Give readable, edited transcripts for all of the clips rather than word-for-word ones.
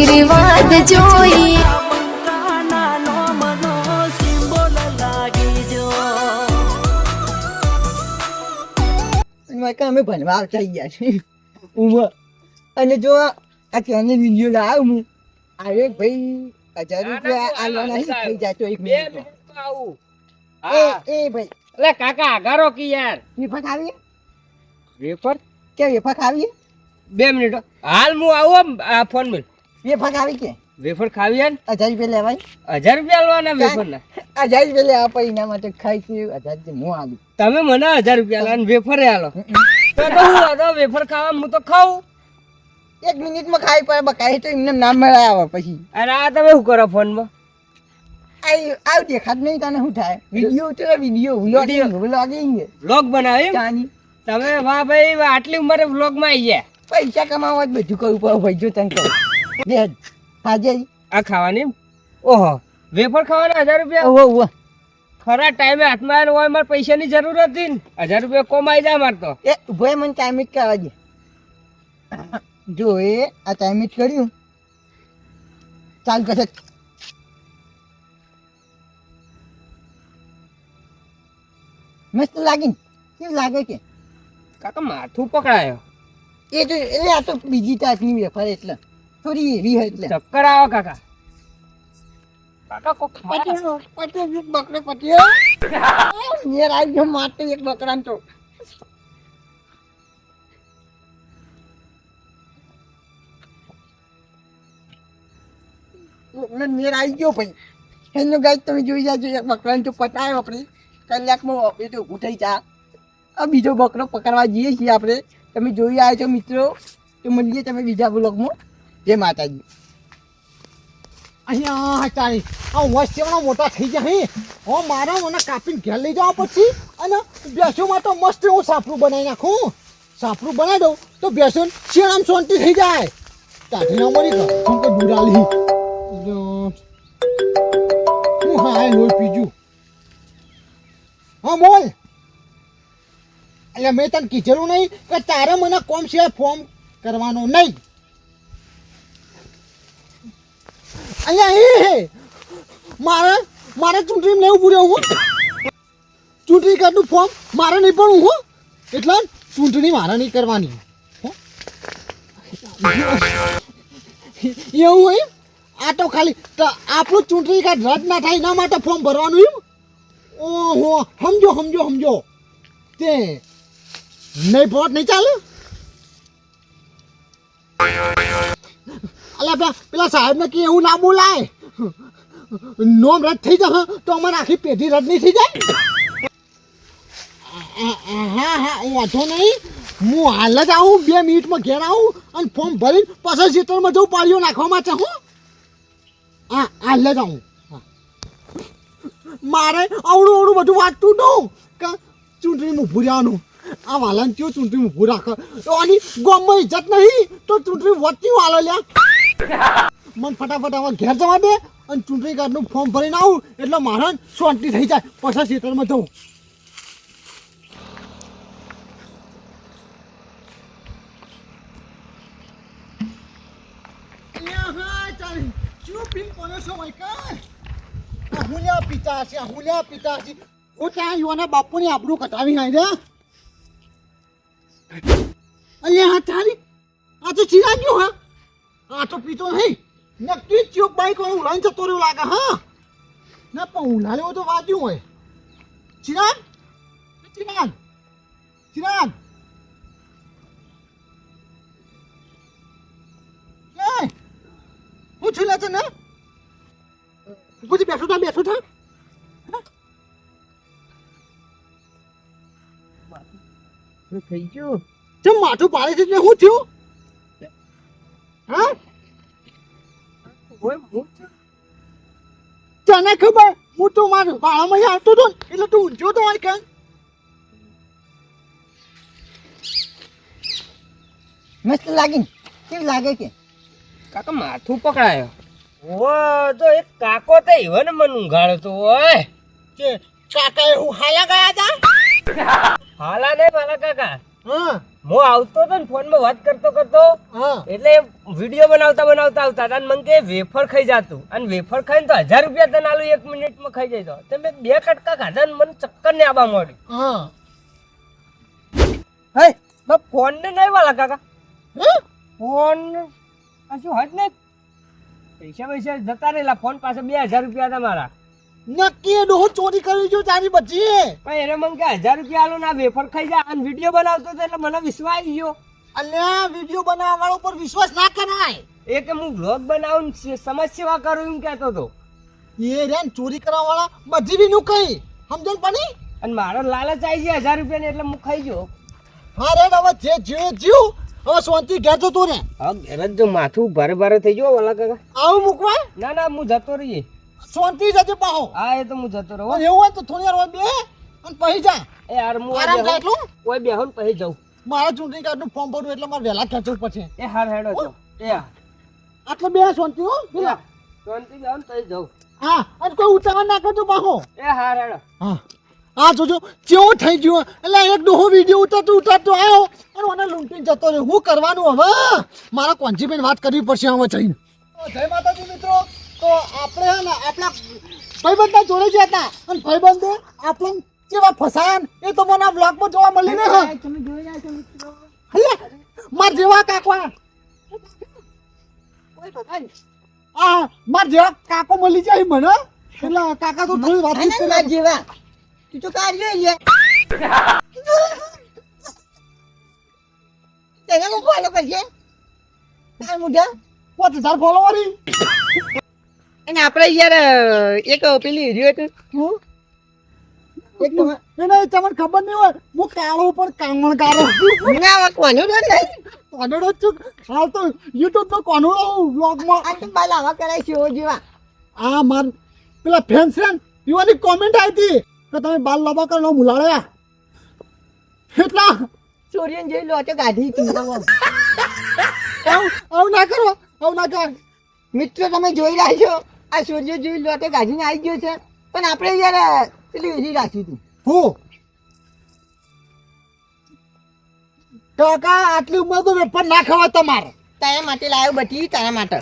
આશીર્વાદ જોઈ અમે ભણવા થઈ ગયા છે અને જો આ ચેનલ વિડીયો લાવ હું અરે ભાઈ 1000 રૂપિયા આલવાના થઈ જાય તો 1 મિનિટ આવું એ ભાઈ એટલે કાકા આગારો કી યાર વેફર ખાવી વેફર કે વેફર ખાવી 2 મિનિટ હાલ હું આવું આ ફોન માં વેફર ખાવી કે વેફર ખાવી યાર 1000 રૂપિયા લેવાય 1000 રૂપિયા આલવાના વેફર ના 1000 રૂપિયા લે આપા એના માટે ખાઈ છે 1000 હું આલું તમે મને 1000 રૂપિયા આલો વેફર આલો તો હું આ વેફર ખાવા હું તો ખાઉં 1 મિનિટમાં ખાઈ પર બકાઈ તો એમને નામ મળાય આવે પછી અને આ તમે શું કરો ફોન માં આવ દેખાત નહીં તને શું થાય વિડિયો ઉતરે વિડિયો વ્લોગિંગ વ્લોગ બનાવે એમ? ચાની તમે વાહ ભાઈ આટલી ઉંમરે વ્લોગ માં આવી ગયા પૈસા કમાવા જ બધું કરવું પડે ભાઈ જો તને કહું દે હાજર આ ખાવાની ઓહો વેફર ખાવાના 1000 રૂપિયા ઓહો ઓહો ખરા ટાઈમે હાથમાં આવ્યો હોય મારે પૈસાની જરૂર હતી ને 1000 રૂપિયા કોમાઈ જાય મારે તો એ ભાઈ મને ટાઈમ જ કરવા દે જો એ આ ટાઈમ જ કર્યું ચાલ કરે મસ્ત લાગી કેવું લાગે કે કાકા માથું પકડાયો એ તો એટલે આ તો બીજી ટાઈપની વેફર એટલે થોડી એવી હોય એટલે ચક્કર આવો કાકા કાકા કોક પટ્યો એક બકરો પટ્યો યાર આઈ ગયો મારતો એક બકરાને તો મેર આવી ગયો ભાઈ એનો ગાય તમે જોઈ જાજો એક બકરાને તો પટાયો આપણે કલાકમાં એ તો ઊભું થઈ જા આ બીજો બકરો પકડવા જઈએ છીએ આપણે તમે જોઈ આવ્યા છો મિત્રો તો મળીએ તમે બીજા બ્લોગમાં જય માતાજી અહીંયા તારી આ વસ્તીઓના મોટા થઈ ગયા હે ઓ મારા મને કાપીને ઘેર લઈ જવા પછી અને બેસોમાં તો મસ્ત એવું સાપરું બનાવી નાખું સાપરું બનાવી દઉં તો બેસો શેણામ શાંતિ થઈ જાય તાઠીના મરી ગયો હું તો દુરાલી હું હા લોહી પીજું હા બોલ એટલે મેં તને કીધેલું નહીં કે તારે મને કોમ સિવાય ફોર્મ કરવાનો નહીં અહીંયા એ મારે ચૂંટણી નહીં ઉભું રહેવું હું ચૂંટણી કાર્ડનું ફોર્મ મારે નહીં પણ હું એટલે ચૂંટણી મારે નહીં કરવાની એવું હોય આ તો ખાલી આપણું ચૂંટણી કાર્ડ રદ ના થાય એના માટે ફોર્મ ભરવાનું એમ ઓહો સમજો તે નહીં ભોટ નહીં ચાલે અલા પેલા સાહેબને કે એવું ના બોલાય નોમ રદ થઈ જશે તો અમારે આખી પેઢી રદ નહીં થઈ જાય હા વાંધો નહીં હું હાલ જ આવું 2 મિનિટમાં ઘેર આવું અને ફોર્મ ભરીને પાછા ખેતરમાં જવું પાળીઓ નાખવા માટે હું હા હાલ જ આવું મારે અવડું બધું વાંચતું હતું કે ચૂંટણીમાં ઊભું રહેવાનું આ વાલાને કયો ચૂંટણીમાં ઊભું રાખે તો આની ગામમાં ઇજ્જત નહીં તો ચૂંટણી વચ્ચે વાલો લ્યા મને ફટાફટ હવે ઘેર જવા દે અને ચૂંટણી કાર્ડનું ફોર્મ ભરીને આવું એટલે મારા શાંતિ થઈ જાય પાછા ખેતરમાં જવું બાપુની આબરૂ કટાવી નાઈ રે અલ્યા તારી આ તો ચીરા ગયો હા આ તો પીતો નહીં નક્કી ચોક બાઈક વાળું ઉલાઈને જતો રહ્યો લાગે હા ના પણ ઉલાલે તો વાંચ્યું હોય ચિરાગ હું છું લે ને પછી બેઠો થા થઈ ગયું ચમ માથું પાડે છે એટલે હું થયું હા તને ખબર હું તો મારું બાળામાં આવતો હતો એટલે તું ઊંચો તો હોય કાન મસ્ત લાગી કેવું લાગે કે કાકા માથું પકડાયો ઓ તો એક કાકો તો એવો ને મને ઊંઘાડતો ઓય કે કાકા હું હાલા ગયા હતા હાલા નહીં મારા કાકા હા હું આવતો હતો ને ફોનમાં વાત કરતો હા એટલે વિડીયો બનાવતા આવતા હતા અને મને કે વેફર ખાઈ જાતું અને વેફર ખાઈને તો 1000 રૂપિયા તને આલું 1 મિનિટમાં ખાઈ જાય તો મેં 2 કટકા ખાધા ને મને ચક્કર ને આબા મળ્યું. હા હે ફોન ને નહીં વાલા કાકા ફોન શું હટ ને પૈસા જતા રહેલા ફોન પાસે 2000 રૂપિયા હતા મારા. નક્કી ડોહો ચોરી કરી જો તારી બચી પણ એને મને કે 1000 રૂપિયા આલો ના વેફર ખાઈ જા અને વિડીયો બનાવતો હતો એટલે મને વિશ્વાસ આવી ગયો. અલ્યા વિડિયો બનાવવા વાળો પર વિશ્વાસ ના કરાય. એ કે હું બ્લોગ બનાવું સમાજ સેવા કરું એમ કહેતો હતો એ રેન ચોરી કરવા વાળા બધી બી નું કઈ સમજણ પડી. અને મારો લાલચ આવી છે 1000 રૂપિયા એટલે હું ખાઈ ગયો. હા રે હવે જે જીવ હવે શાંતિ ઘેર જતો રે. હા ઘરે જો માથું ભારે થઈ ગયો વાલા કાકા. આવું મૂકવા ના હું જતો રહીએ. શાંતિ જજે પાહો. હા એ તો હું જતો રહું. એવું હોય તો થોડી વાર બે અને પછી જા. એ યાર હું આરામ થાય એટલું કોઈ બેહો ને પછી જાઉં. મારા ચૂંટણી કાર્ડ નું ફોર્મ ભરવું એટલે મારે વહેલા ખેંચવું પડશે. એ હાર હેડો છો એ આટલે બે શાંતિ હો પેલા. શાંતિ બેહો ને પછી જાઉં. હા અને કોઈ ઉતાવળ ના કરજો પાહો. એ હાર હેડો. હા આ જોજો કેવો થઈ ગયો એટલે એક ડોહો વિડીયો ઉતારતો આવ્યો અને મને લૂંટીને જતો રહ્યો. હું કરવાનું હવે મારા કોંજીબેન વાત કરવી પડશે હવે જઈને. જય માતાજી મિત્રો. તો આપણે હે ને આપણા ભાઈબંધના જોડે ગયા હતા અને ભાઈબંધે આપણને કેવા ફસાયા ને એ તો મને આ બ્લોગમાં જોવા મળી ને. તમે જોઈ રહ્યા છો મિત્રો માર જેવા કાકા આ માર જેવા કાકો મળી જાય મને એટલે કાકા તો થોડી વાત આનંદ જેવા તું તો કાર્ય લે તેને કો ફોલો કરજે તાર મુઢા 5000 ફોલોવર અને આપણે યાર એક પેલી રીયો તો હું એક તો એને તમને ખબર નહીં હોય હું કાળો પર કામણ કાળો ના વાકવાનો નહીં કોનડો છું હાલ તો YouTube પર કોનડો વ્લોગમાં આ તો બાલાવા કરાય છે ઓ જેવા આ માર પેલા ફેન્સ છે યુવાની કોમેન્ટ આવી હતી કે તમે બાલ લાંબા કરો મુલાળ્યા એટલા ચોરીને જોઈ લો તો ગાધી તું આવું ના કરો આવું ના કર. મિત્રો તમે જોઈ રહ્યા છો આ સૂર્ય જોઈ લો તો ગાધીને આવી ગયો છે પણ આપણે યાર પેલી વિધિ રાખી હતી હું કાકા આટલી ઉંમર તો વેફર ના ખવાય તમારે. તારા માટે લાવ્યો બટી તારા માટે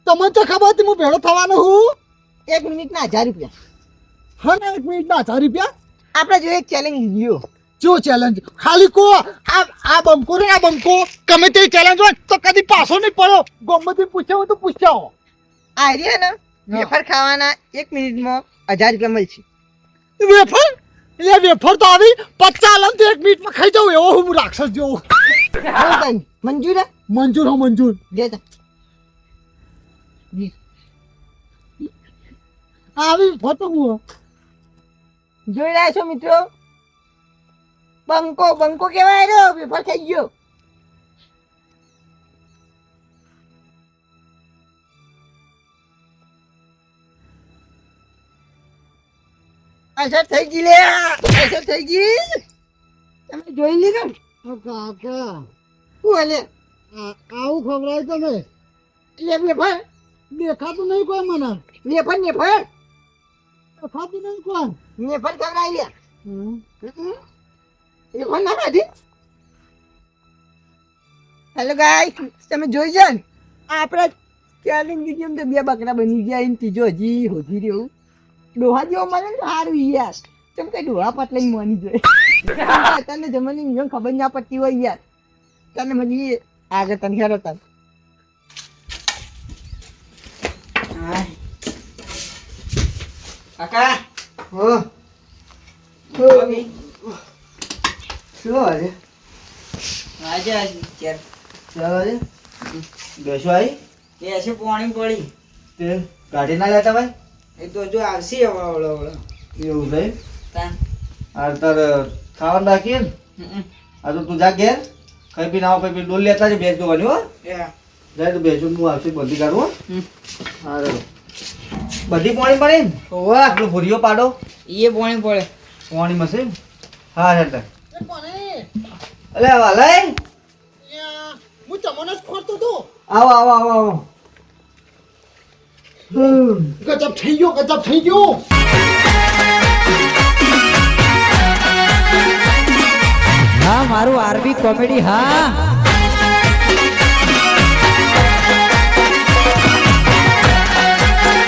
તમને તો ખબર હતી હું ભેળો થવાનો હું. 1 મિનિટના 1000 રૂપિયા હા ને 1 મિનિટના 1000 રૂપિયા આપણે જો એક ચેલેન્જ લીધો જો ચેલેન્જ ખાલી કો આ બંકો રે આ બંકો ગમે તે ચેલેન્જ હોય તો કદી પાછો નહીં પડ્યો. ગમે પૂછ્યા હોય તો પૂછ્યા આ રહ્યા ને વેફર ખાવાના 1 મિનિટમાં 1000 રૂપિયા મળશે. વેફર એ વેફર તો આવી 50 લમ તો 1 મિનિટમાં ખાઈ જાઉં એવો હું રાક્ષસ જેવો. મંજૂર હે? મંજૂર હા મંજૂર. દેતા આવી ફોટો હું જોઈ રહ્યા છો મિત્રો બંકો કેવાય રહ્યો વેફર ખાઈ ગયો. અસર થઈ ગઈ લે અસર થઈ ગઈ તમે જોઈ લીધું કાકા શું હાલે આવું ખવડાય તમે લે વેફર દેખાતું નહીં કોઈ મને વેફર દેખાતું નહીં કોઈ વેફર ખવડાવી લે વેફર ના ખાધી. હેલો ગાઈસ તમે જોઈ જાઓ ને આપણા ચેલેન્જ વિડીયો તો 2 બકરા બની ગયા અને ત્રીજો હજી હોધી રહ્યું ડોહા જેવો મને ને સારું યાર તેમ કઈ ડોહા પતલાઈ મોની જોઈએ તને જમવાની નિયમ ખબર ના પડતી હોય યાર તને મને આગળ તને હેરો તને કાકા હો શું આજે આજે ચાર ચાલો બેસો આવી એ હશે પાણી પડી તે ગાડી ના લેતા ભાઈ એ તો જો આવશે હવે ઓળો એવું થઈ તા આ તાર ખાવાનું રાખીએ ને આ તો તું જા ઘેર ખાઈ પીને આવો પછી ડોલ લેતા છે બેગ જોવાની હો એ જાય તો બેસું હું આવશે બધી કાઢું હા બધી પાણી પડે ને ઓવા આપણો ભૂરીઓ પાડો એ પાણી પડે પાણી મશીન હા હેઠળ અલે વાલાઈ હું તમને જ ખોરતો હતો. આવો આવો આવો આવો ગજબ થઈ ગયો હા મારું આરબી કોમેડી હા